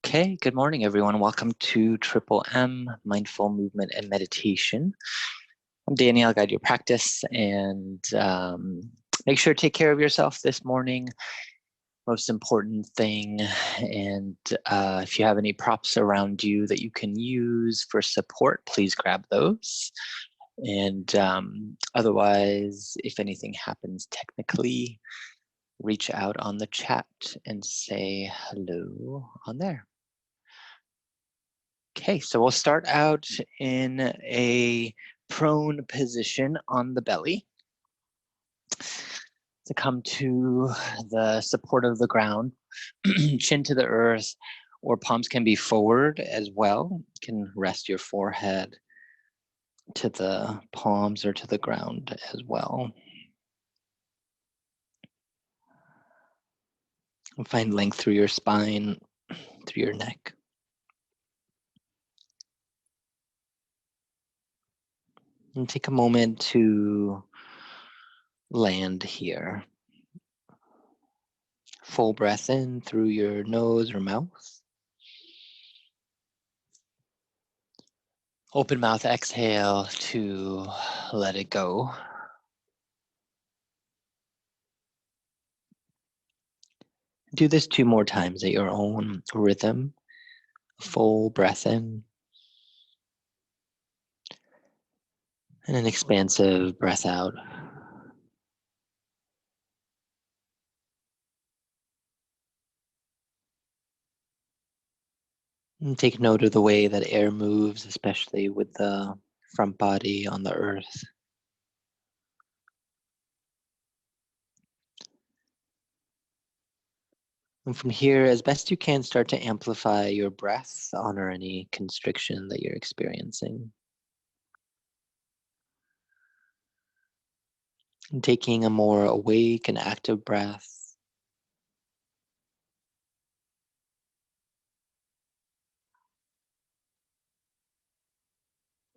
Okay, good morning, everyone. Welcome to Triple M, Mindful Movement and Meditation. I'm Danny, I'll guide your practice, and make sure to take care of yourself this morning. Most important thing, and if you have any props around you that you can use for support, please grab those. And otherwise, if anything happens technically, reach out on the chat and say hello on there. Okay, so we'll start out in a prone position on the belly. To come to the support of the ground, chin to the earth, or palms can be forward as well. You can rest your forehead to the palms or to the ground as well. And find length through your spine, through your neck. And take a moment to land here. Full breath in through your nose or mouth. Open mouth exhale to let it go. Do this 2 more times at your own rhythm. Full breath in. And an expansive breath out. And take note of the way that air moves, especially with the front body on the earth. And from here, as best you can, start to amplify your breath, honor any constriction that you're experiencing. And taking a more awake and active breath.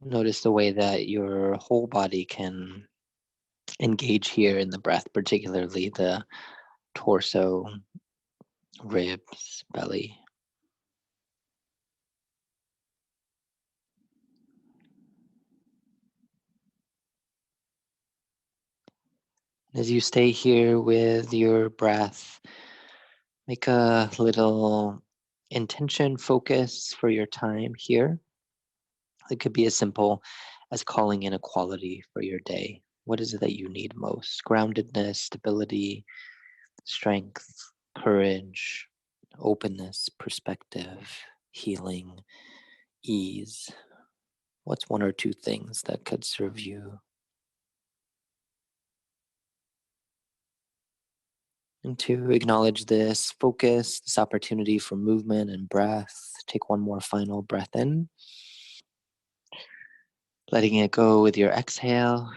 Notice the way that your whole body can engage here in the breath, particularly the torso, ribs, belly. As you stay here with your breath, make a little intention focus for your time here. It could be as simple as calling in a quality for your day. What is it that you need most? Groundedness, stability, strength, courage, openness, perspective, healing, ease. What's 1 or 2 things that could serve you? And to acknowledge this focus, this opportunity for movement and breath, take 1 more final breath in. Letting it go with your exhale.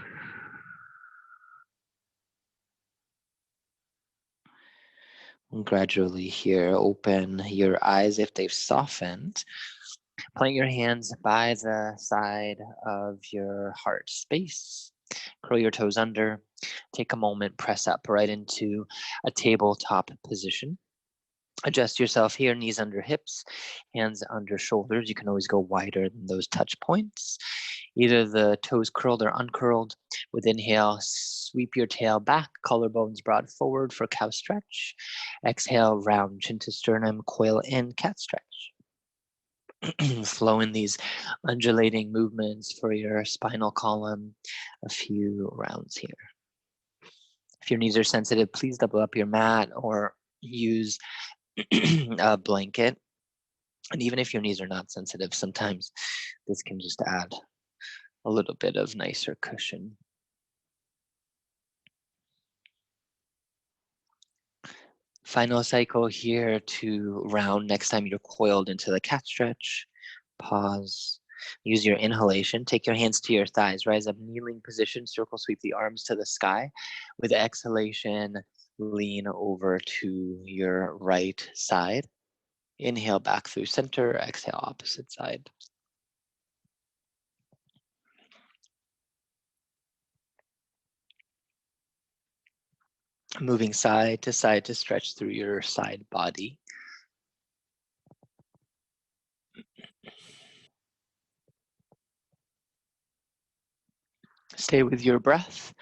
And gradually here, open your eyes if they've softened. Plant your hands by the side of your heart space. Curl your toes under. Take a moment, press up right into a tabletop position. Adjust yourself here, knees under hips, hands under shoulders. You can always go wider than those touch points. Either the toes curled or uncurled. With inhale, sweep your tail back, collarbones brought forward for cow stretch. Exhale, round chin to sternum, coil in, cat stretch. Flow in these undulating movements for your spinal column. A few rounds here. If your knees are sensitive, please double up your mat or use a blanket. And even if your knees are not sensitive, sometimes this can just add a little bit of nicer cushion. Final cycle here to round. Next time you're coiled into the cat stretch, pause. Use your inhalation. Take your hands to your thighs. Rise up, kneeling position. Circle sweep the arms to the sky. With exhalation, lean over to your right side. Inhale back through center. Exhale, opposite side. Moving side to stretch through your side body. Stay with your breath.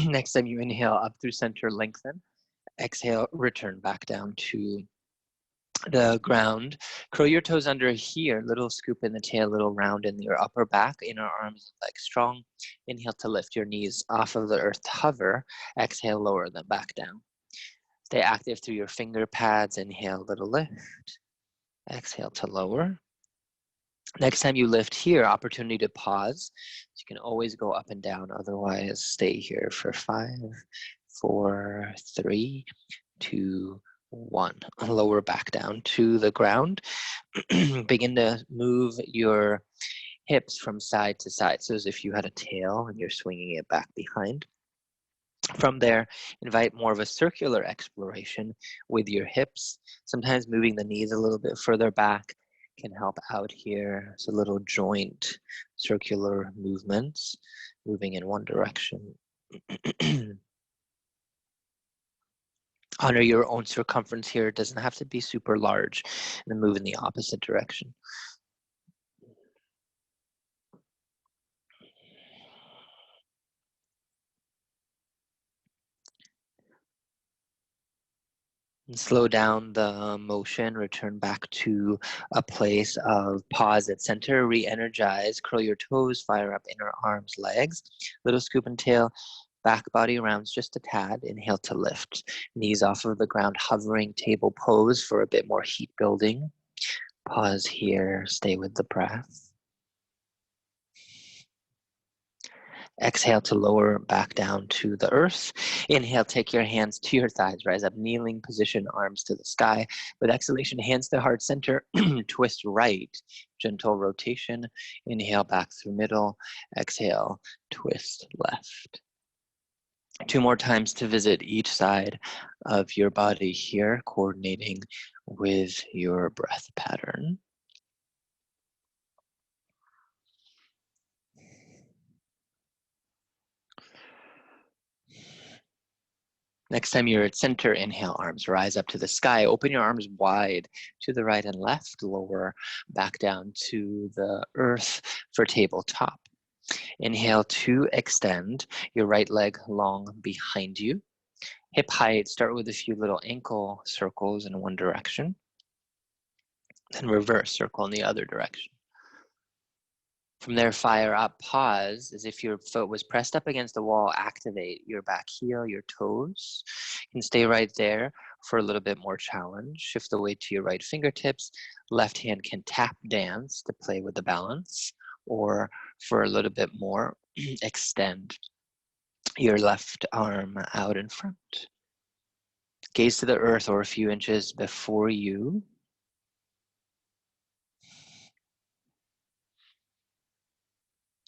Next time you inhale, up through center, lengthen. Exhale, return back down to the ground. Curl your toes under here, little scoop in the tail, little round in your upper back, inner arms like strong. Inhale to lift your knees off of the earth to hover. Exhale, lower them back down. Stay active through your finger pads. Inhale, little lift. Exhale to lower. Next time you lift here, opportunity to pause. So you can always go up and down. Otherwise, stay here for 5, 4, 3, 2, 1. Lower back down to the ground. Begin to move your hips from side to side. So as if you had a tail and you're swinging it back behind. From there, invite more of a circular exploration with your hips. Sometimes moving the knees a little bit further back can help out here. So little joint circular movements, moving in one direction. Honor your own circumference here. It doesn't have to be super large, and move in the opposite direction. And slow down the motion, return back to a place of pause at center, re-energize, curl your toes, fire up inner arms, legs, little scoop and tail, back body rounds just a tad. Inhale to lift, knees off of the ground, hovering table pose for a bit more heat building. Pause here, stay with the breath. Exhale to lower back down to the earth. Inhale, take your hands to your thighs, rise up, kneeling position, arms to the sky. With exhalation, hands to heart center, twist right, gentle rotation. Inhale, back through middle. Exhale, twist left. 2 more times to visit each side of your body here, coordinating with your breath pattern. Next time you're at center, inhale, arms rise up to the sky. Open your arms wide to the right and left. Lower back down to the earth for tabletop. Inhale to extend your right leg long behind you. Hip height, start with a few little ankle circles in one direction. Then reverse circle in the other direction. From there, fire up, pause, as if your foot was pressed up against the wall. Activate your back heel, your toes. You can stay right there for a little bit more challenge. Shift the weight to your right fingertips. Left hand can tap dance to play with the balance, or for a little bit more, extend your left arm out in front. Gaze to the earth or a few inches before you.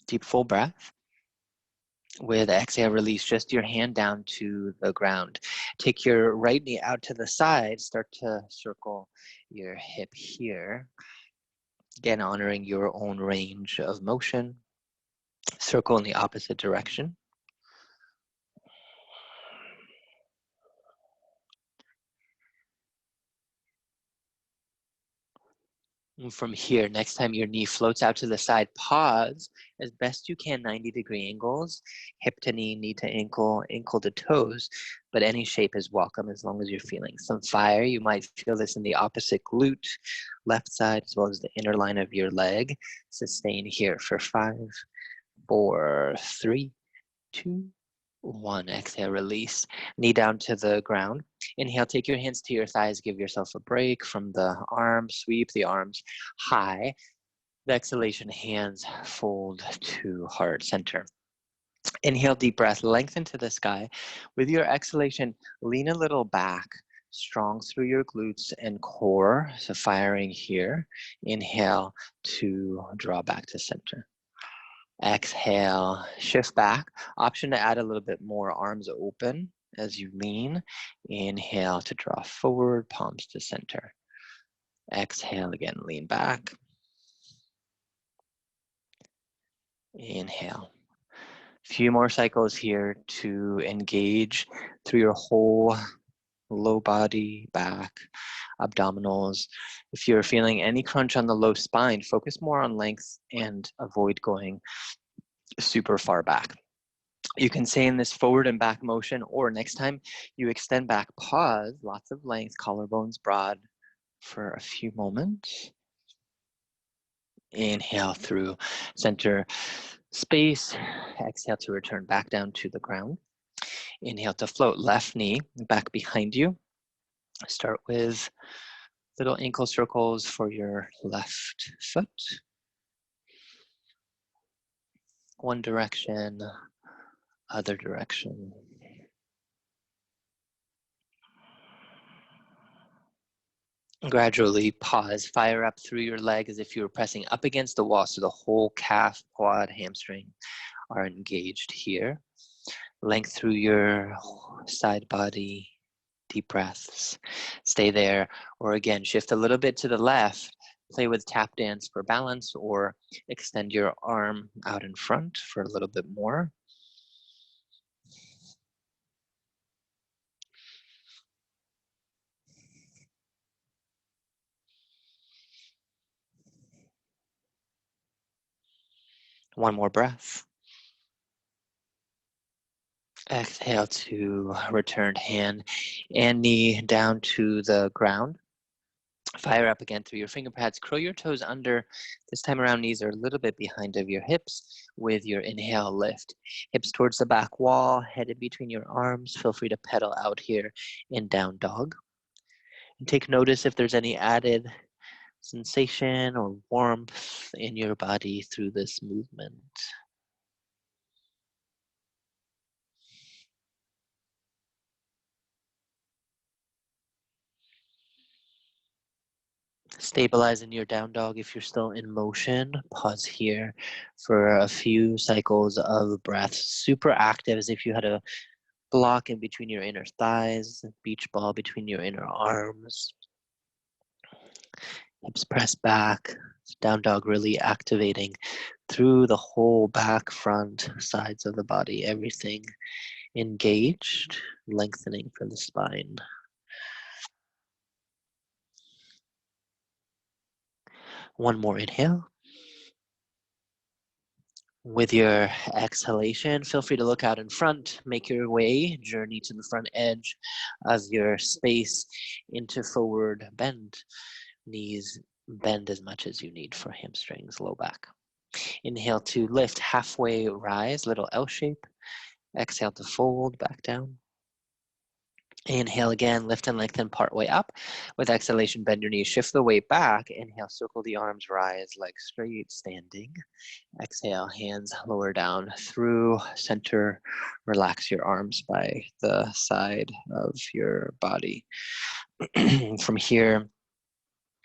Deep full breath. With exhale, release just your hand down to the ground. Take your right knee out to the side. Start to circle your hip here. Again, honoring your own range of motion. Circle in the opposite direction. And from here, next time your knee floats out to the side, pause as best you can, 90-degree angles, hip to knee, knee to ankle, ankle to toes, but any shape is welcome as long as you're feeling some fire. You might feel this in the opposite glute, left side, as well as the inner line of your leg. Sustain here for 5, 4, 3, 2, 1. Exhale, release. Knee down to the ground. Inhale, take your hands to your thighs. Give yourself a break from the arms. Sweep the arms high. The exhalation, hands fold to heart center. Inhale, deep breath, lengthen to the sky. With your exhalation, lean a little back. Strong through your glutes and core. So firing here. Inhale to draw back to center. Exhale, shift back. Option to add a little bit more arms open as you lean. Inhale to draw forward, palms to center. Exhale again, lean back. Inhale. Few more cycles here to engage through your whole low body, back, abdominals. If you're feeling any crunch on the low spine, focus more on length and avoid going super far back. You can stay in this forward and back motion, or next time you extend back, pause, lots of length, collarbones broad for a few moments. Inhale through center space. Exhale to return back down to the ground. Inhale to float, left knee back behind you. Start with little ankle circles for your left foot. One direction, other direction. Gradually pause, fire up through your leg as if you were pressing up against the wall, so the whole calf, quad, hamstring are engaged here. Length through your side body, deep breaths. Stay there, or again, shift a little bit to the left. Play with tap dance for balance, or extend your arm out in front for a little bit more. One more breath. Exhale to returned hand and knee down to the ground. Fire up again through your finger pads. Curl your toes under. This time around, knees are a little bit behind of your hips. With your inhale, lift. Hips towards the back wall, head in between your arms. Feel free to pedal out here in down dog. And take notice if there's any added sensation or warmth in your body through this movement. Stabilize in your down dog if you're still in motion. Pause here for a few cycles of breath. Super active, as if you had a block in between your inner thighs, beach ball between your inner arms. Hips press back. Down dog really activating through the whole back, front, sides of the body. Everything engaged, lengthening for the spine. One more inhale. With your exhalation, feel free to look out in front, make your way, journey to the front edge of your space into forward bend. Knees bend as much as you need for hamstrings, low back. Inhale to lift, halfway rise, little L shape. Exhale to fold, back down. Inhale again, lift and lengthen part way up. With exhalation, bend your knees, shift the weight back. Inhale, circle the arms, rise, legs straight, standing. Exhale, hands lower down through center. Relax your arms by the side of your body. From here,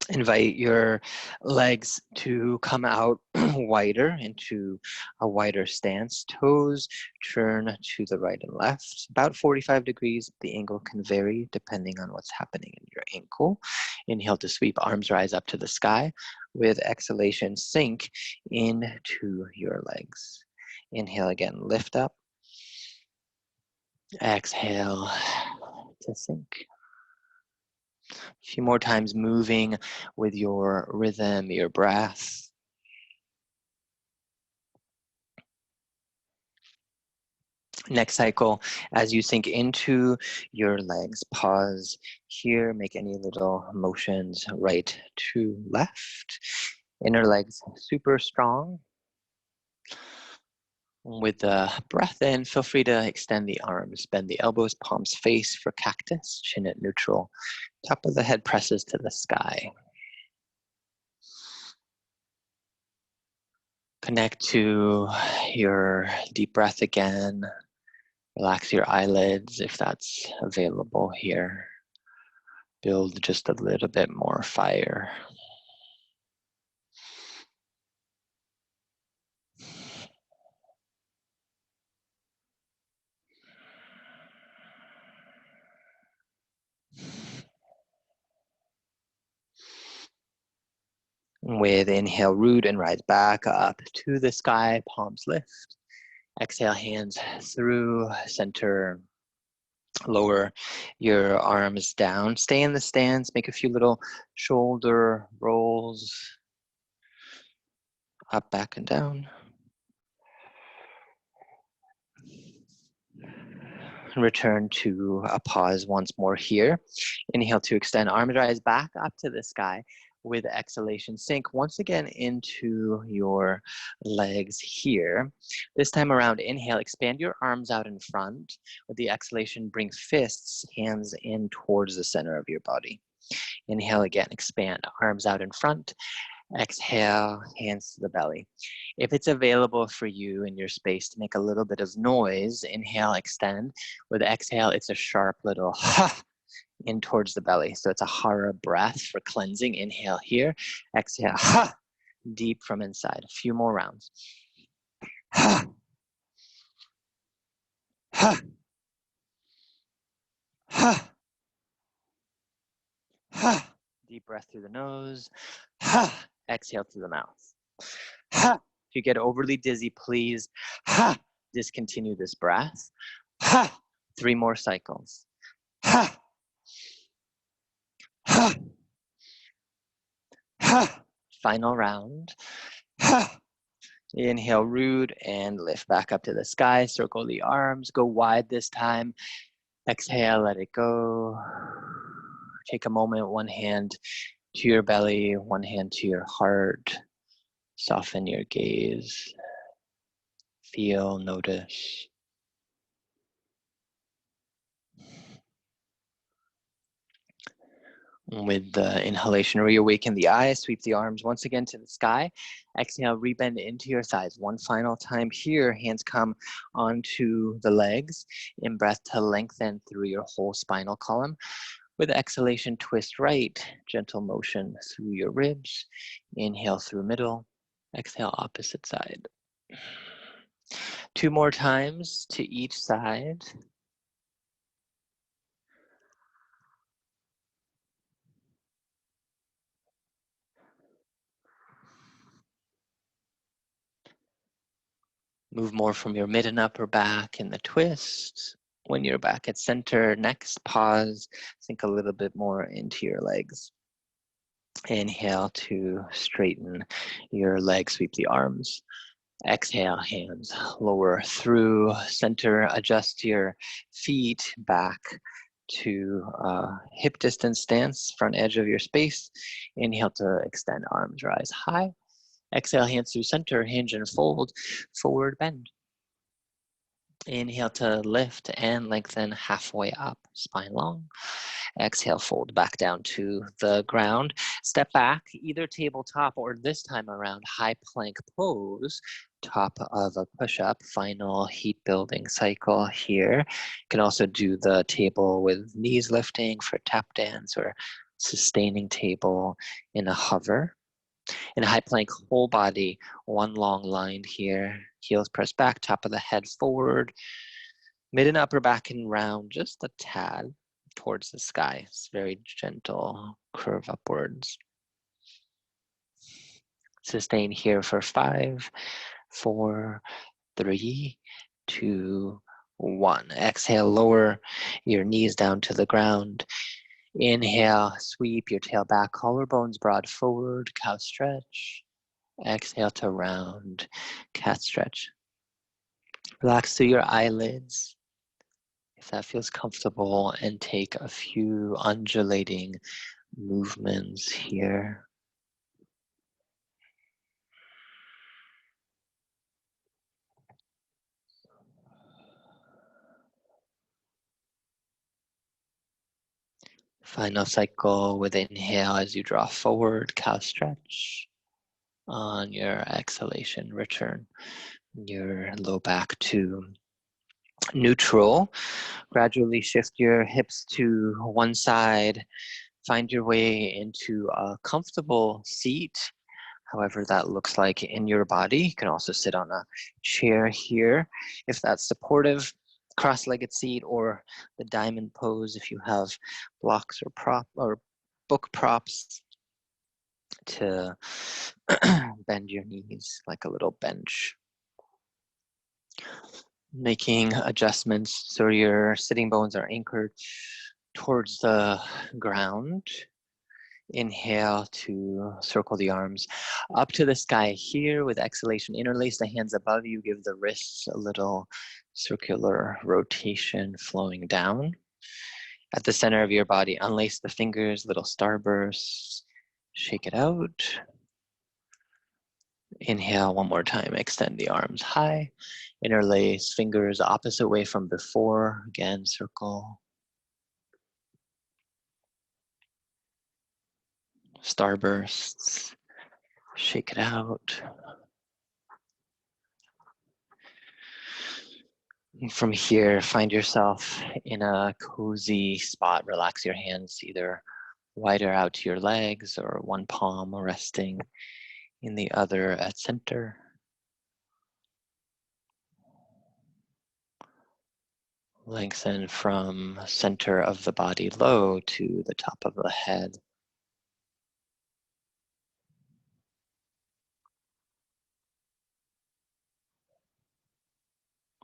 invite your legs to come out wider into a wider stance. Toes turn to the right and left, about 45 degrees. The angle can vary depending on what's happening in your ankle. Inhale to sweep, arms rise up to the sky. With exhalation, sink into your legs. Inhale again, lift up. Exhale to sink. A few more times, moving with your rhythm, your breath. Next cycle, as you sink into your legs, pause here, make any little motions right to left. Inner legs super strong. With the breath in, feel free to extend the arms, bend the elbows, palms face for cactus, chin at neutral. Top of the head presses to the sky. Connect to your deep breath again. Relax your eyelids if that's available here. Build just a little bit more fire. With inhale, root and rise back up to the sky, palms lift. Exhale, hands through center. Lower your arms down. Stay in the stance. Make a few little shoulder rolls. Up, back, and down. return to a pause once more here. Inhale to extend, arms rise back up to the sky. With exhalation, sink once again into your legs here. This time around, inhale, expand your arms out in front. With the exhalation, bring fists, hands in towards the center of your body. Inhale again, expand, arms out in front. Exhale, hands to the belly. If it's available for you in your space to make a little bit of noise, inhale, extend. With exhale, it's a sharp little ha in towards the belly. So it's a hara breath for cleansing. Inhale here, exhale, ha, deep from inside. A few more rounds. Ha, ha, ha, ha. Deep breath through the nose. Ha, exhale through the mouth. Ha. If you get overly dizzy, please ha, discontinue this breath. Ha. 3 more cycles. Ha. Ha. Ha. Final round. Ha. Inhale, root, and lift back up to the sky. Circle the arms. Go wide this time. Exhale, let it go. Take a moment, one hand to your belly, one hand to your heart. Soften your gaze. Feel, notice. With the inhalation, reawaken the eyes, sweep the arms once again to the sky. Exhale, rebend into your sides. One final time here, hands come onto the legs. In breath to lengthen through your whole spinal column. With exhalation, twist right, gentle motion through your ribs. Inhale through middle, exhale opposite side. 2 more times to each side. Move more from your mid and upper back in the twist. When you're back at center, next pause, sink a little bit more into your legs. Inhale to straighten your legs, sweep the arms. Exhale, hands lower through center, adjust your feet back to hip distance stance, front edge of your space. Inhale to extend, arms rise high. Exhale, hands through center, hinge and fold, forward bend. Inhale to lift and lengthen halfway up, spine long. Exhale, fold back down to the ground. Step back, either tabletop or this time around high plank pose, top of a push-up, final heat building cycle here. You can also do the table with knees lifting for tap dance or sustaining table in a hover. In a high plank, whole body, one long line here. Heels press back, top of the head forward. Mid and upper back and round just a tad towards the sky. It's very gentle curve upwards. Sustain here for 5, 4, 3, 2, 1. Exhale, lower your knees down to the ground. Inhale, sweep your tail back, collarbones broad forward, cow stretch. Exhale to round, cat stretch. Relax through your eyelids if that feels comfortable, and take a few undulating movements here. Final cycle with inhale as you draw forward, cow stretch. On your exhalation, return your low back to neutral. Gradually shift your hips to one side. Find your way into a comfortable seat, however that looks like in your body. You can also sit on a chair here if that's supportive. Cross-legged seat or the diamond pose if you have blocks or book props to bend your knees like a little bench. Making adjustments so your sitting bones are anchored towards the ground. Inhale to circle the arms up to the sky here. With exhalation, interlace the hands above you. Give the wrists a little circular rotation flowing down. At the center of your body, unlace the fingers, little starbursts. Shake it out. Inhale one more time. Extend the arms high. Interlace fingers opposite way from before. Again, circle. Starbursts. Shake it out. And from here, find yourself in a cozy spot. Relax your hands either wider out to your legs or one palm resting in the other at center. Lengthen from center of the body low to the top of the head.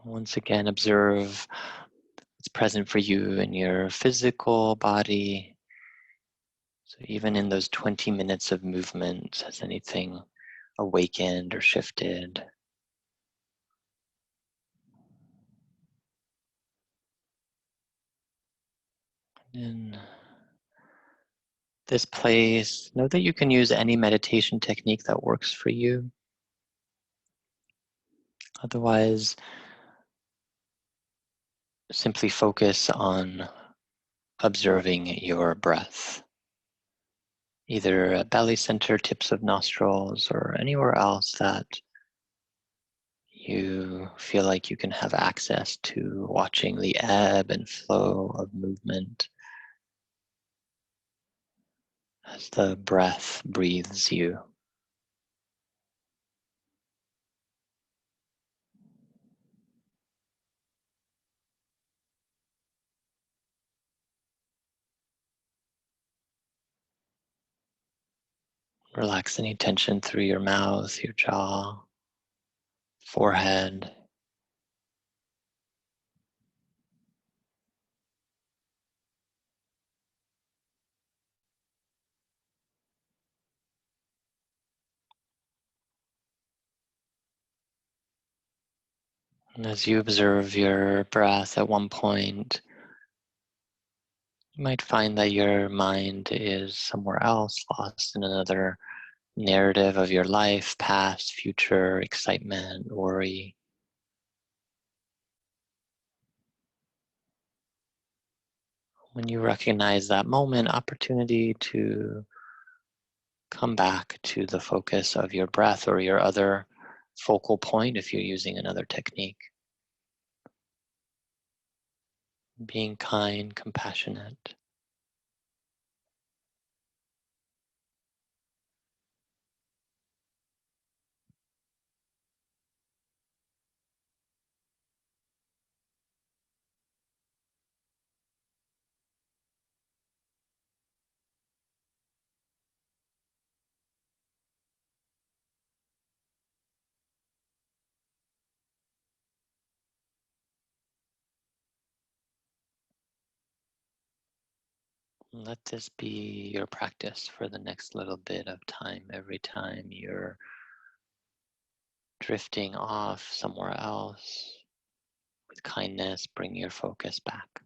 Once again, observe what's present for you in your physical body. So even in those 20 minutes of movement, has anything awakened or shifted? In this place, know that you can use any meditation technique that works for you. Otherwise, simply focus on observing your breath, either at belly center, tips of nostrils, or anywhere else that you feel like you can have access to watching the ebb and flow of movement as the breath breathes you. Relax any tension through your mouth, your jaw, forehead. And as you observe your breath, at one point, you might find that your mind is somewhere else, lost in another narrative of your life, past, future, excitement, worry. When you recognize that moment, opportunity to come back to the focus of your breath or your other focal point if you're using another technique. Being kind, compassionate. Let this be your practice for the next little bit of time. Every time you're drifting off somewhere else, with kindness, bring your focus back.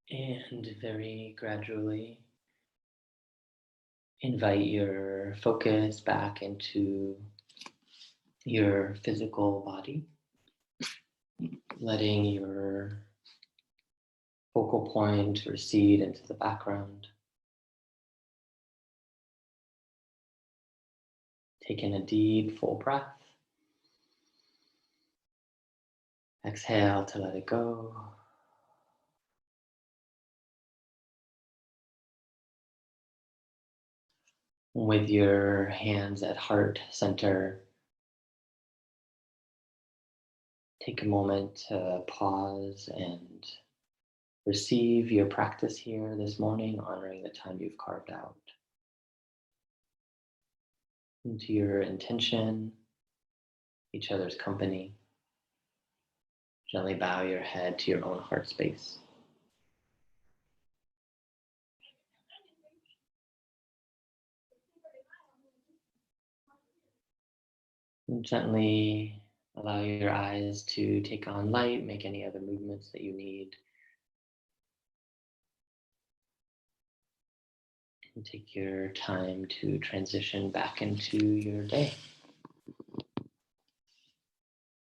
And very gradually invite your focus back into your physical body, letting your focal point recede into the background. Take in a deep, full breath. Exhale to let it go. With your hands at heart center, take a moment to pause and receive your practice here this morning, honoring the time you've carved out. Into your intention, each other's company. Gently bow your head to your own heart space. And gently allow your eyes to take on light, make any other movements that you need. And take your time to transition back into your day.